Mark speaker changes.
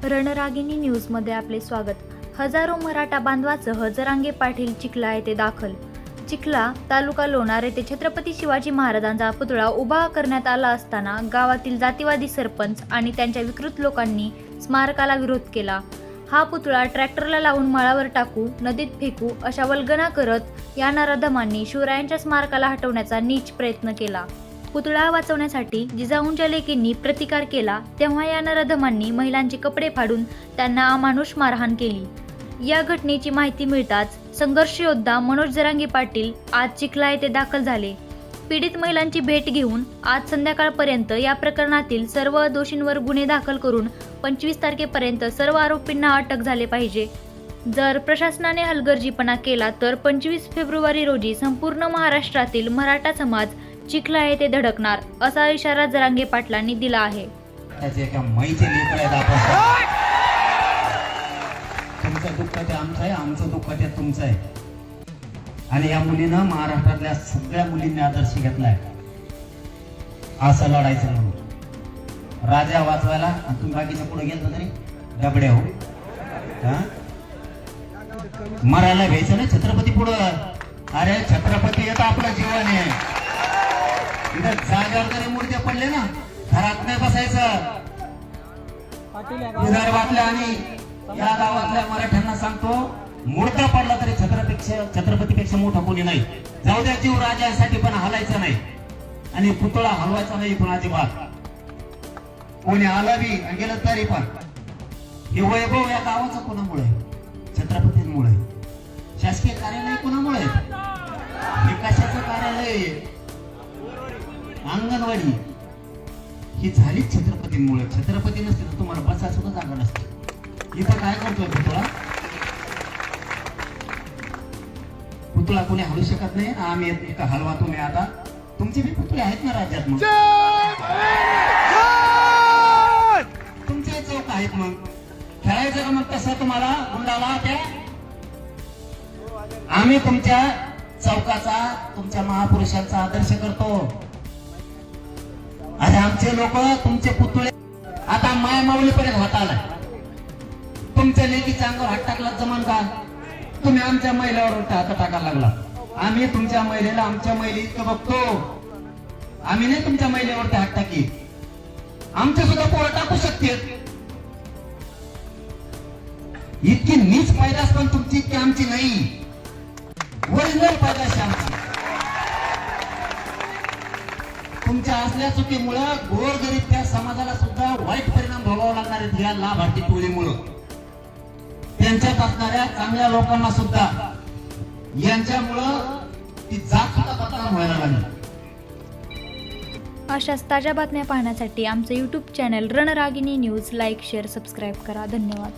Speaker 1: रणरागिणी न्यूजमध्ये आपले स्वागत। हजारो मराठा बांधवांसह जरांगे पाटील चिखला येथे दाखल। चिखला तालुका लोणार येथे छत्रपती शिवाजी महाराजांचा पुतळा उभा करण्यात आला असताना गावातील जातीवादी सरपंच आणि त्यांच्या विकृत लोकांनी स्मारकाला विरोध केला। हा पुतळा ट्रॅक्टरला लावून माळावर टाकू, नदीत फेकू अशा वल्गना करत या नराधमांनी शिवरायांच्या स्मारकाला हटवण्याचा नीच प्रयत्न केला। पुतळा वाचवण्यासाठी जिजाऊंच्या लेकींनी प्रतिकार केला तेव्हा या नराधमांनी महिलांचे कपडे फाडून त्यांना अमानुष मारहाण केली। या घटनेची माहिती मिळताच संघर्ष योद्धा मनोज जरांगे पाटील आज चिखला येथे दाखल झाले। पीडित महिलांची भेट घेऊन आज संध्याकाळपर्यंत या प्रकरणातील सर्व दोषींवर गुन्हे दाखल करून 25 तारखेपर्यंत सर्व आरोपींना अटक झाले पाहिजे। जर प्रशासनाने हलगर्जीपणा केला तर 25 फेब्रुवारी रोजी संपूर्ण महाराष्ट्रातील मराठा समाज चिखला येथे धडकणार असा इशारा जरांगे पाटलांनी दिला आहे।
Speaker 2: तुमचं दुःख ते आमचं आहे, आमचं दुःख ते तुमचं आहे। आणि या मुलीनं महाराष्ट्रातल्या सगळ्या मुलींनी आदर्श घेतलाय असं लढायचं म्हणून। राजा वाचवायला आणि तुम्ही बाकीच्या पुढे गेलं तरी डबडे हो, मरायला घ्यायचं ना छत्रपती पुढं। अरे छत्रपती येतं आपलं जीवन आहे। इथं जागेवर जरी मूर्त्या पडले ना, घरात नाही बसायचं। विदर्भातल्या आणि या गावातल्या मराठ्यांना सांगतो, मूर्त्या पडला तरी छत्रपतीपेक्षा मोठा कोणी नाही। जाऊ द्या, जीव राजासाठी पण हलायचं नाही आणि पुतळा हलवायचा नाही पण अजिबात। कोणी आलं बी आणि गेलं तरी पण हे वैभव या गावाचं कोणामुळे? छत्रपतींमुळे। शासकीय कार्यालय कोणामुळे? हे कशाचं कार्यालय? अंगणवाडी ही झाली छत्रपतींमुळे। छत्रपती नसते तर तुम्हाला बसा सुद्धा जागा नसते। इथं काय करतोय पुतळा? पुतळा कोणी हलू शकत नाही। आम्ही हलवा तुम्ही आता तुमचे बी पुतळे आहेत ना राज्यात, मग तुमचे चौक आहेत, मग खेळायचं का मग तसं तुम्हाला गुंडाला त्या? आम्ही तुमच्या चौकाचा, तुमच्या महापुरुषांचा आदर्श करतो। अरे आमचे लोक तुमचे पुतळे आता मायमाऊलीपर्यंत हात आलाय। तुमच्या लेकीच्या अंगावर हात टाकला जमान का? तुम्ही आमच्या महिलेवर हात टाकायला लागला। आम्ही तुमच्या महिलेला आमच्या महिला इतकं बघतो, आम्ही नाही तुमच्या महिलेवरती हात टाकी। आमचे सुद्धा पोरं टाकू शकते। इतकी नीच पैदास पण तुमची इतकी आमची नाही। ओरिजिनल पैदास आमची। तुमच्या असल्या चुकीमुळे गोरगरीब त्या समाजाला सुद्धा वाईट परिणाम भोगावा लागणार आहेत या लाभार्थी टोळीमुळे। त्यांच्यात असणाऱ्या चांगल्या लोकांना सुद्धा यांच्यामुळं ती जात सुद्धा बदनाम व्हायला लागली।
Speaker 1: अशाच ताज्या बातम्या पाहण्यासाठी आमचे YouTube channel Ranragini News like, share, subscribe करा। धन्यवाद।